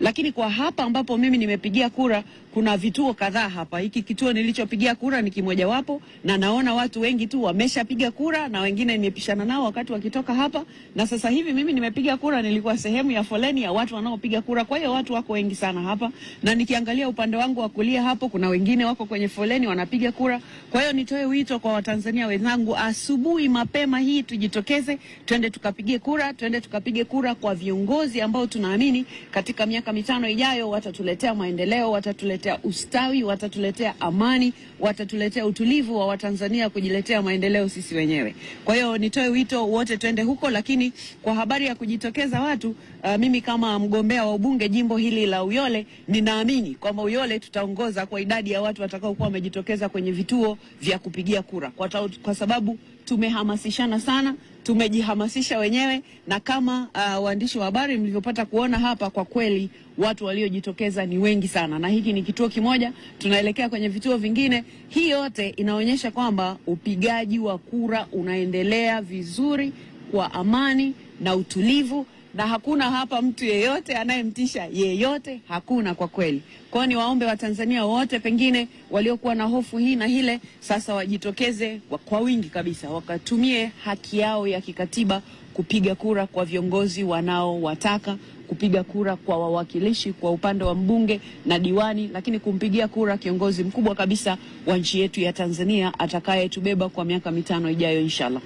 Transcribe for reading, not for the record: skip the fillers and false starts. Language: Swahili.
Lakini kwa hapa ambapo mimi nimepigia kura, kuna vituo kadhaa hapa. Hiki kituo nilichopigia kura ni kimojawapo, na naona watu wengi tu wameshapiga kura na wengine nimepishana nao wakati wakitoka hapa. Na sasa hivi mimi nimepiga kura, nilikuwa sehemu ya foleni ya watu wanaopiga kura. Kwa hiyo watu wako wengi sana hapa, na nikiangalia upande wangu wa kulia hapo kuna wengine wako kwenye foleni wanapiga kura. Kwa hiyo nitoe wito kwa Watanzania wenzangu, asubuhi mapema hii tujitokeze, twende tukapige kura, twende tukapige kura kwa viongozi ambao tunaamini katika miaka mitano ijayo watatuletea maendeleo, watatuletea ustawi, watatuletea amani, watatuletea utulivu wa Watanzania kujiletea maendeleo sisi wenyewe. Kwa hiyo nitoe wito wote twende huko. Lakini kwa habari ya kujitokeza watu, mimi kama mgombea wa ubunge jimbo hili la Uyole, ninaamini kwamba Uyole tutaongoza kwa idadi ya watu watakao kuwa wamejitokeza kwenye vituo vya kupigia kura, kwa sababu tumehamasishana sana, tumejihamasisha wenyewe, na kama waandishi wa habari mlivyopata kuona hapa, kwa kweli watu waliojitokeza ni wengi sana, na hiki ni kituo kimoja, tunaelekea kwenye vituo vingine. Hii yote inaonyesha kwamba upigaji wa kura unaendelea vizuri kwa amani na utulivu, na hakuna hapa mtu yeyote anayemtisha yeyote, hakuna kwa kweli. Kwa ni waombe Watanzania wote pengine waliokuwa na hofu hii na hile, sasa wajitokeze kwa wingi kabisa, wakatumie haki yao ya kikatiba kupiga kura kwa viongozi wanaowataka, kupiga kura kwa wawakilishi kwa upande wa mbunge na diwani, lakini kumpigia kura kiongozi mkubwa kabisa wa nchi yetu ya Tanzania atakayetubeba kwa miaka mitano ijayo inshallah.